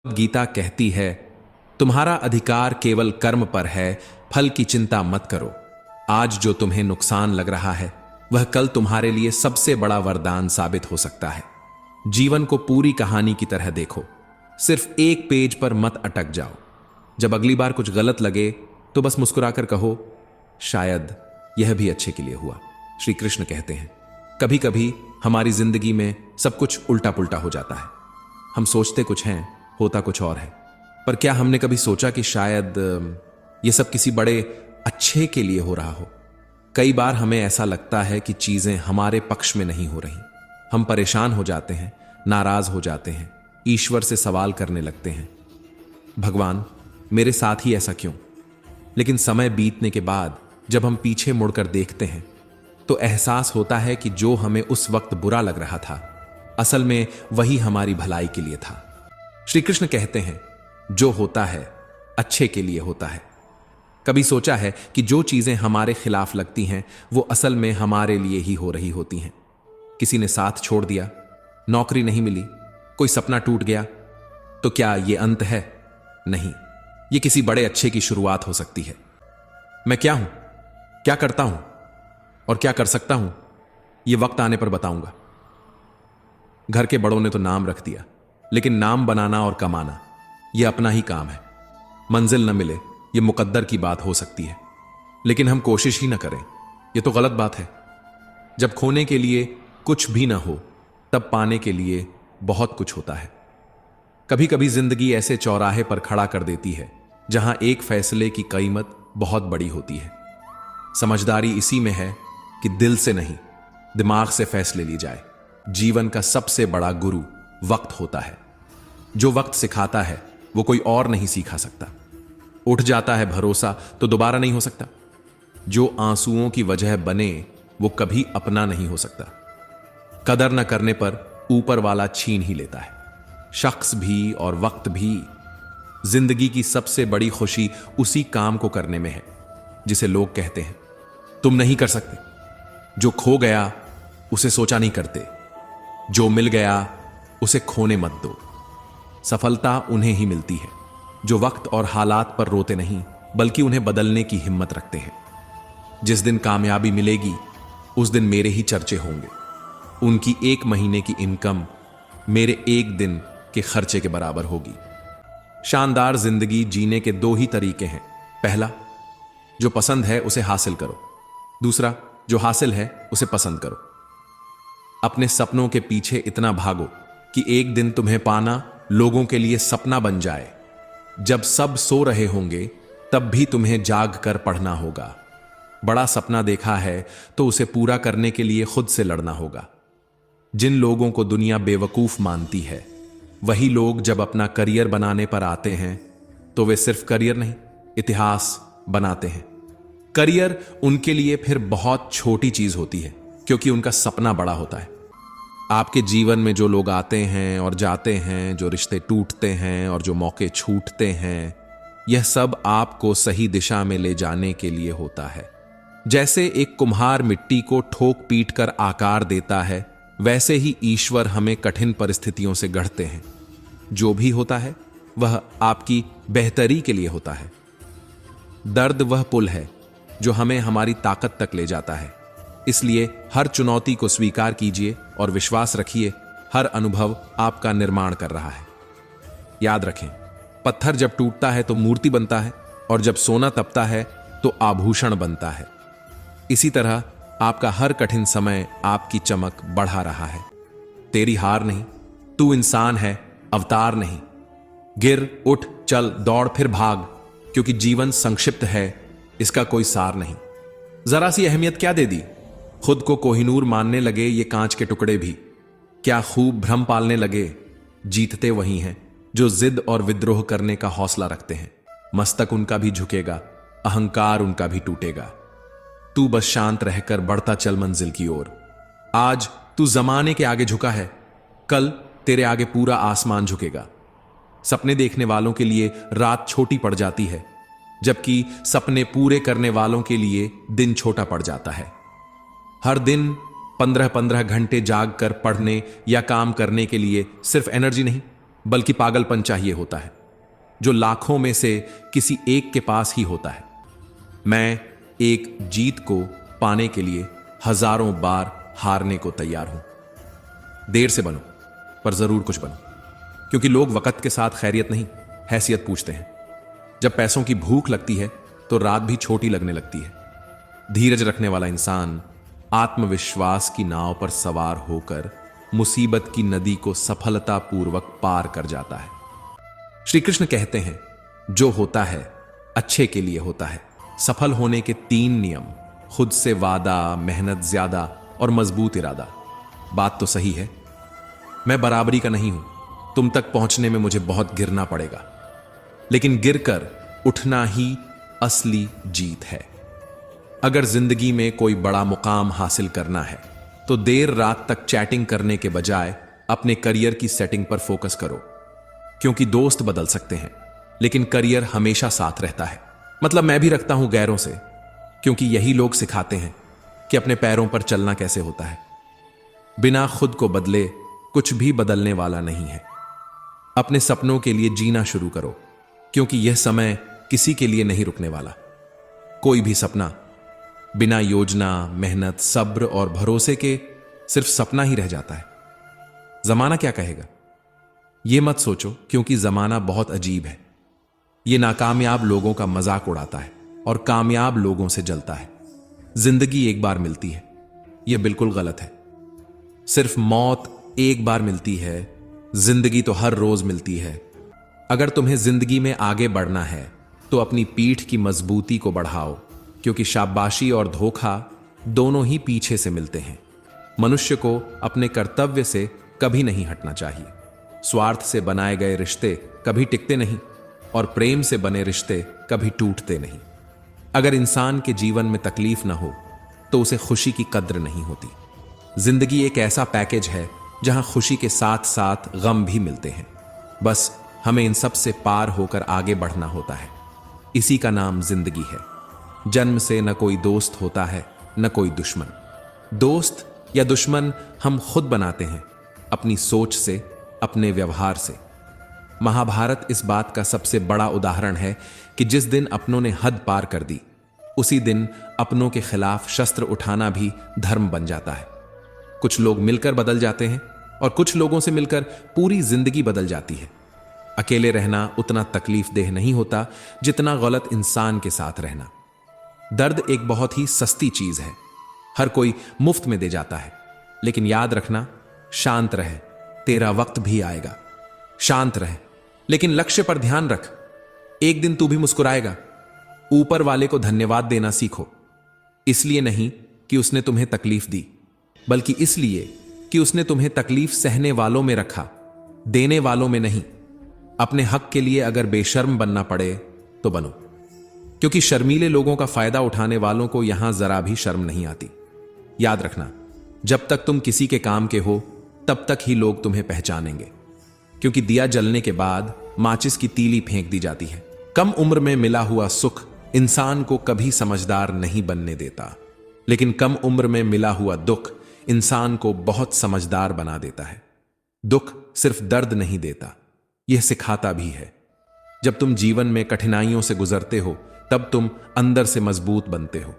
गीता कहती है, तुम्हारा अधिकार केवल कर्म पर है, फल की चिंता मत करो। आज जो तुम्हें नुकसान लग रहा है वह कल तुम्हारे लिए सबसे बड़ा वरदान साबित हो सकता है। जीवन को पूरी कहानी की तरह देखो, सिर्फ एक पेज पर मत अटक जाओ। जब अगली बार कुछ गलत लगे तो बस मुस्कुराकर कहो, शायद यह भी अच्छे के लिए हुआ। श्री कृष्ण कहते हैं, कभी कभी हमारी जिंदगी में सब कुछ उल्टा पुल्टा हो जाता है। हम सोचते कुछ हैं, होता कुछ और है। पर क्या हमने कभी सोचा कि शायद यह सब किसी बड़े अच्छे के लिए हो रहा हो? कई बार हमें ऐसा लगता है कि चीजें हमारे पक्ष में नहीं हो रही। हम परेशान हो जाते हैं, नाराज हो जाते हैं, ईश्वर से सवाल करने लगते हैं, भगवान मेरे साथ ही ऐसा क्यों? लेकिन समय बीतने के बाद जब हम पीछे मुड़कर देखते हैं तो एहसास होता है कि जो हमें उस वक्त बुरा लग रहा था, असल में वही हमारी भलाई के लिए था। श्री कृष्ण कहते हैं, जो होता है अच्छे के लिए होता है। कभी सोचा है कि जो चीजें हमारे खिलाफ लगती हैं वो असल में हमारे लिए ही हो रही होती हैं? किसी ने साथ छोड़ दिया, नौकरी नहीं मिली, कोई सपना टूट गया, तो क्या यह अंत है? नहीं, यह किसी बड़े अच्छे की शुरुआत हो सकती है। मैं क्या हूं, क्या करता हूं और क्या कर सकता हूं, यह वक्त आने पर बताऊंगा। घर के बड़ों ने तो नाम रख दिया, लेकिन नाम बनाना और कमाना यह अपना ही काम है। मंजिल न मिले यह मुकद्दर की बात हो सकती है, लेकिन हम कोशिश ही न करें, यह तो गलत बात है। जब खोने के लिए कुछ भी ना हो तब पाने के लिए बहुत कुछ होता है। कभी कभी जिंदगी ऐसे चौराहे पर खड़ा कर देती है जहां एक फैसले की कीमत बहुत बड़ी होती है। समझदारी इसी में है कि दिल से नहीं, दिमाग से फैसले लिए जाए। जीवन का सबसे बड़ा गुरु वक्त होता है। जो वक्त सिखाता है वो कोई और नहीं सिखा सकता। उठ जाता है भरोसा तो दोबारा नहीं हो सकता। जो आंसुओं की वजह बने वो कभी अपना नहीं हो सकता। कदर न करने पर ऊपर वाला छीन ही लेता है। शख्स भी और वक्त भी। जिंदगी की सबसे बड़ी खुशी उसी काम को करने में है जिसे लोग कहते हैं तुम नहीं कर सकते। जो खो गया उसे सोचा नहीं करते, जो मिल गया उसे खोने मत दो। सफलता उन्हें ही मिलती है जो वक्त और हालात पर रोते नहीं, बल्कि उन्हें बदलने की हिम्मत रखते हैं। जिस दिन कामयाबी मिलेगी उस दिन मेरे ही चर्चे होंगे। उनकी एक महीने की इनकम मेरे एक दिन के खर्चे के बराबर होगी। शानदार जिंदगी जीने के दो ही तरीके हैं। पहला, जो पसंद है उसे हासिल करो। दूसरा, जो हासिल है उसे पसंद करो। अपने सपनों के पीछे इतना भागो कि एक दिन तुम्हें पाना लोगों के लिए सपना बन जाए। जब सब सो रहे होंगे तब भी तुम्हें जाग कर पढ़ना होगा। बड़ा सपना देखा है तो उसे पूरा करने के लिए खुद से लड़ना होगा। जिन लोगों को दुनिया बेवकूफ मानती है, वही लोग जब अपना करियर बनाने पर आते हैं तो वे सिर्फ करियर नहीं, इतिहास बनाते हैं। करियर उनके लिए फिर बहुत छोटी चीज होती है क्योंकि उनका सपना बड़ा होता है। आपके जीवन में जो लोग आते हैं और जाते हैं, जो रिश्ते टूटते हैं और जो मौके छूटते हैं, यह सब आपको सही दिशा में ले जाने के लिए होता है। जैसे एक कुम्हार मिट्टी को ठोक पीट कर आकार देता है, वैसे ही ईश्वर हमें कठिन परिस्थितियों से गढ़ते हैं। जो भी होता है वह आपकी बेहतरी के लिए होता है। दर्द वह पुल है जो हमें हमारी ताकत तक ले जाता है। इसलिए हर चुनौती को स्वीकार कीजिए और विश्वास रखिए, हर अनुभव आपका निर्माण कर रहा है। याद रखें, पत्थर जब टूटता है तो मूर्ति बनता है, और जब सोना तपता है तो आभूषण बनता है। इसी तरह आपका हर कठिन समय आपकी चमक बढ़ा रहा है। तेरी हार नहीं, तू इंसान है, अवतार नहीं। गिर, उठ, चल, दौड़, फिर भाग, क्योंकि जीवन संक्षिप्त है, इसका कोई सार नहीं। जरा सी अहमियत क्या दे दी? खुद को कोहिनूर मानने लगे ये कांच के टुकड़े भी। क्या खूब भ्रम पालने लगे? जीतते वही हैं जो जिद और विद्रोह करने का हौसला रखते हैं। मस्तक उनका भी झुकेगा, अहंकार उनका भी टूटेगा। तू बस शांत रहकर बढ़ता चल मंजिल की ओर। आज तू जमाने के आगे झुका है, कल तेरे आगे पूरा आसमान झुकेगा। सपने देखने वालों के लिए रात छोटी पड़ जाती है, जबकि सपने पूरे करने वालों के लिए दिन छोटा पड़ जाता है। हर दिन 15-15 घंटे जाग कर पढ़ने या काम करने के लिए सिर्फ एनर्जी नहीं, बल्कि पागलपन चाहिए होता है, जो लाखों में से किसी एक के पास ही होता है। मैं एक जीत को पाने के लिए हजारों बार हारने को तैयार हूं। देर से बनो, पर जरूर कुछ बनो, क्योंकि लोग वक्त के साथ खैरियत नहीं, हैसियत पूछते हैं। जब पैसों की भूख लगती है तो रात भी छोटी लगने लगती है। धीरज रखने वाला इंसान आत्मविश्वास की नाव पर सवार होकर मुसीबत की नदी को सफलतापूर्वक पार कर जाता है। श्री कृष्ण कहते हैं, जो होता है अच्छे के लिए होता है। सफल होने के 3 नियम: खुद से वादा, मेहनत ज्यादा और मजबूत इरादा। बात तो सही है, मैं बराबरी का नहीं हूं। तुम तक पहुंचने में मुझे बहुत गिरना पड़ेगा, लेकिन गिरकर उठना ही असली जीत है। अगर जिंदगी में कोई बड़ा मुकाम हासिल करना है तो देर रात तक चैटिंग करने के बजाय अपने करियर की सेटिंग पर फोकस करो, क्योंकि दोस्त बदल सकते हैं लेकिन करियर हमेशा साथ रहता है। मतलब मैं भी रखता हूं गैरों से, क्योंकि यही लोग सिखाते हैं कि अपने पैरों पर चलना कैसे होता है। बिना खुद को बदले कुछ भी बदलने वाला नहीं है। अपने सपनों के लिए जीना शुरू करो, क्योंकि यह समय किसी के लिए नहीं रुकने वाला। कोई भी सपना बिना योजना, मेहनत, सब्र और भरोसे के सिर्फ सपना ही रह जाता है। जमाना क्या कहेगा यह मत सोचो, क्योंकि जमाना बहुत अजीब है। यह नाकामयाब लोगों का मजाक उड़ाता है और कामयाब लोगों से जलता है। जिंदगी एक बार मिलती है, यह बिल्कुल गलत है। सिर्फ मौत एक बार मिलती है, जिंदगी तो हर रोज मिलती है। अगर तुम्हें जिंदगी में आगे बढ़ना है तो अपनी पीठ की मजबूती को बढ़ाओ, क्योंकि शाबाशी और धोखा दोनों ही पीछे से मिलते हैं। मनुष्य को अपने कर्तव्य से कभी नहीं हटना चाहिए। स्वार्थ से बनाए गए रिश्ते कभी टिकते नहीं और प्रेम से बने रिश्ते कभी टूटते नहीं। अगर इंसान के जीवन में तकलीफ ना हो तो उसे खुशी की कद्र नहीं होती। जिंदगी एक ऐसा पैकेज है जहां खुशी के साथ साथ गम भी मिलते हैं। बस हमें इन सब से पार होकर आगे बढ़ना होता है। इसी का नाम जिंदगी है। जन्म से न कोई दोस्त होता है, न कोई दुश्मन। दोस्त या दुश्मन हम खुद बनाते हैं, अपनी सोच से, अपने व्यवहार से। महाभारत इस बात का सबसे बड़ा उदाहरण है कि जिस दिन अपनों ने हद पार कर दी, उसी दिन अपनों के खिलाफ शस्त्र उठाना भी धर्म बन जाता है। कुछ लोग मिलकर बदल जाते हैं और कुछ लोगों से मिलकर पूरी जिंदगी बदल जाती है। अकेले रहना उतना तकलीफ देह नहीं होता जितना गलत इंसान के साथ रहना। दर्द एक बहुत ही सस्ती चीज है, हर कोई मुफ्त में दे जाता है। लेकिन याद रखना, शांत रहे, तेरा वक्त भी आएगा। शांत रहे, लेकिन लक्ष्य पर ध्यान रख। एक दिन तू भी मुस्कुराएगा। ऊपर वाले को धन्यवाद देना सीखो, इसलिए नहीं कि उसने तुम्हें तकलीफ दी, बल्कि इसलिए कि उसने तुम्हें तकलीफ सहने वालों में रखा, देने वालों में नहीं। अपने हक के लिए अगर बेशर्म बनना पड़े तो बनो, क्योंकि शर्मीले लोगों का फायदा उठाने वालों को यहां जरा भी शर्म नहीं आती। याद रखना, जब तक तुम किसी के काम के हो तब तक ही लोग तुम्हें पहचानेंगे, क्योंकि दिया जलने के बाद माचिस की तीली फेंक दी जाती है। कम उम्र में मिला हुआ सुख इंसान को कभी समझदार नहीं बनने देता, लेकिन कम उम्र में मिला हुआ दुख इंसान को बहुत समझदार बना देता है। दुख सिर्फ दर्द नहीं देता, यह सिखाता भी है। जब तुम जीवन में कठिनाइयों से गुजरते हो तब तुम अंदर से मजबूत बनते हो,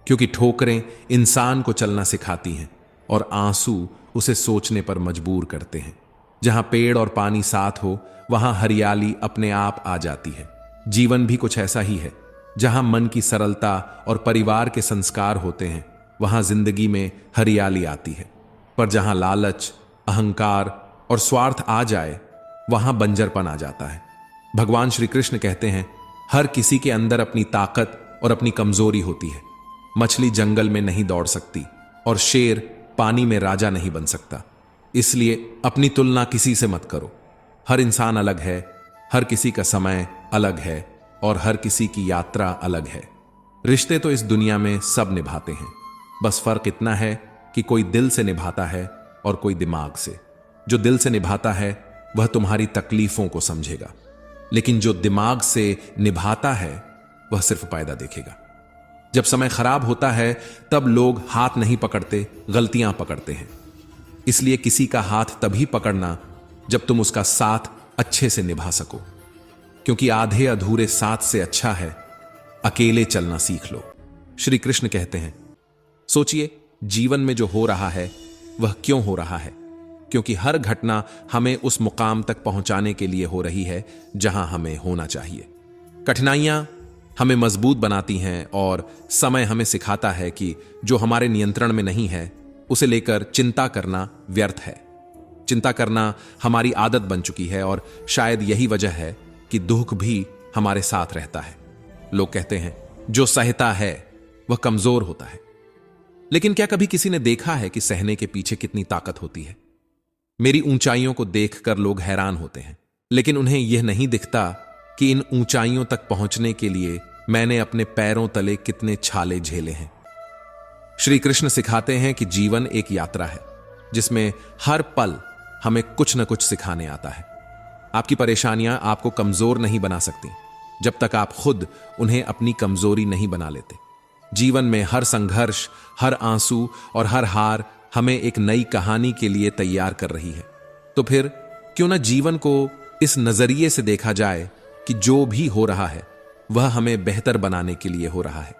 क्योंकि ठोकरें इंसान को चलना सिखाती हैं और आंसू उसे सोचने पर मजबूर करते हैं। जहां पेड़ और पानी साथ हो वहां हरियाली अपने आप आ जाती है। जीवन भी कुछ ऐसा ही है, जहां मन की सरलता और परिवार के संस्कार होते हैं वहां जिंदगी में हरियाली आती है। पर जहां लालच, अहंकार और स्वार्थ आ जाए वहां बंजरपन आ जाता है। भगवान श्री कृष्ण कहते हैं, हर किसी के अंदर अपनी ताकत और अपनी कमजोरी होती है। मछली जंगल में नहीं दौड़ सकती और शेर पानी में राजा नहीं बन सकता। इसलिए अपनी तुलना किसी से मत करो। हर इंसान अलग है, हर किसी का समय अलग है और हर किसी की यात्रा अलग है। रिश्ते तो इस दुनिया में सब निभाते हैं, बस फर्क इतना है कि कोई दिल से निभाता है और कोई दिमाग से। जो दिल से निभाता है वह तुम्हारी तकलीफों को समझेगा, लेकिन जो दिमाग से निभाता है वह सिर्फ फायदा देखेगा। जब समय खराब होता है तब लोग हाथ नहीं पकड़ते, गलतियां पकड़ते हैं। इसलिए किसी का हाथ तभी पकड़ना जब तुम उसका साथ अच्छे से निभा सको, क्योंकि आधे अधूरे साथ से अच्छा है अकेले चलना सीख लो। श्री कृष्ण कहते हैं, सोचिए जीवन में जो हो रहा है वह क्यों हो रहा है, क्योंकि हर घटना हमें उस मुकाम तक पहुंचाने के लिए हो रही है जहां हमें होना चाहिए। कठिनाइयां हमें मजबूत बनाती हैं और समय हमें सिखाता है कि जो हमारे नियंत्रण में नहीं है उसे लेकर चिंता करना व्यर्थ है। चिंता करना हमारी आदत बन चुकी है और शायद यही वजह है कि दुख भी हमारे साथ रहता है। लोग कहते हैं जो सहता है वह कमजोर होता है, लेकिन क्या कभी किसी ने देखा है कि सहने के पीछे कितनी ताकत होती है? मेरी ऊंचाइयों को देखकर लोग हैरान होते हैं, लेकिन उन्हें यह नहीं दिखता कि इन ऊंचाइयों तक पहुंचने के लिए मैंने अपने पैरों तले कितने छाले झेले हैं। श्री कृष्ण सिखाते हैं कि जीवन एक यात्रा है जिसमें हर पल हमें कुछ न कुछ सिखाने आता है। आपकी परेशानियां आपको कमजोर नहीं बना सकती जब तक आप खुद उन्हें अपनी कमजोरी नहीं बना लेते। जीवन में हर संघर्ष, हर आंसू और हर हार हमें एक नई कहानी के लिए तैयार कर रही है। तो फिर क्यों न जीवन को इस नजरिए से देखा जाए कि जो भी हो रहा है वह हमें बेहतर बनाने के लिए हो रहा है।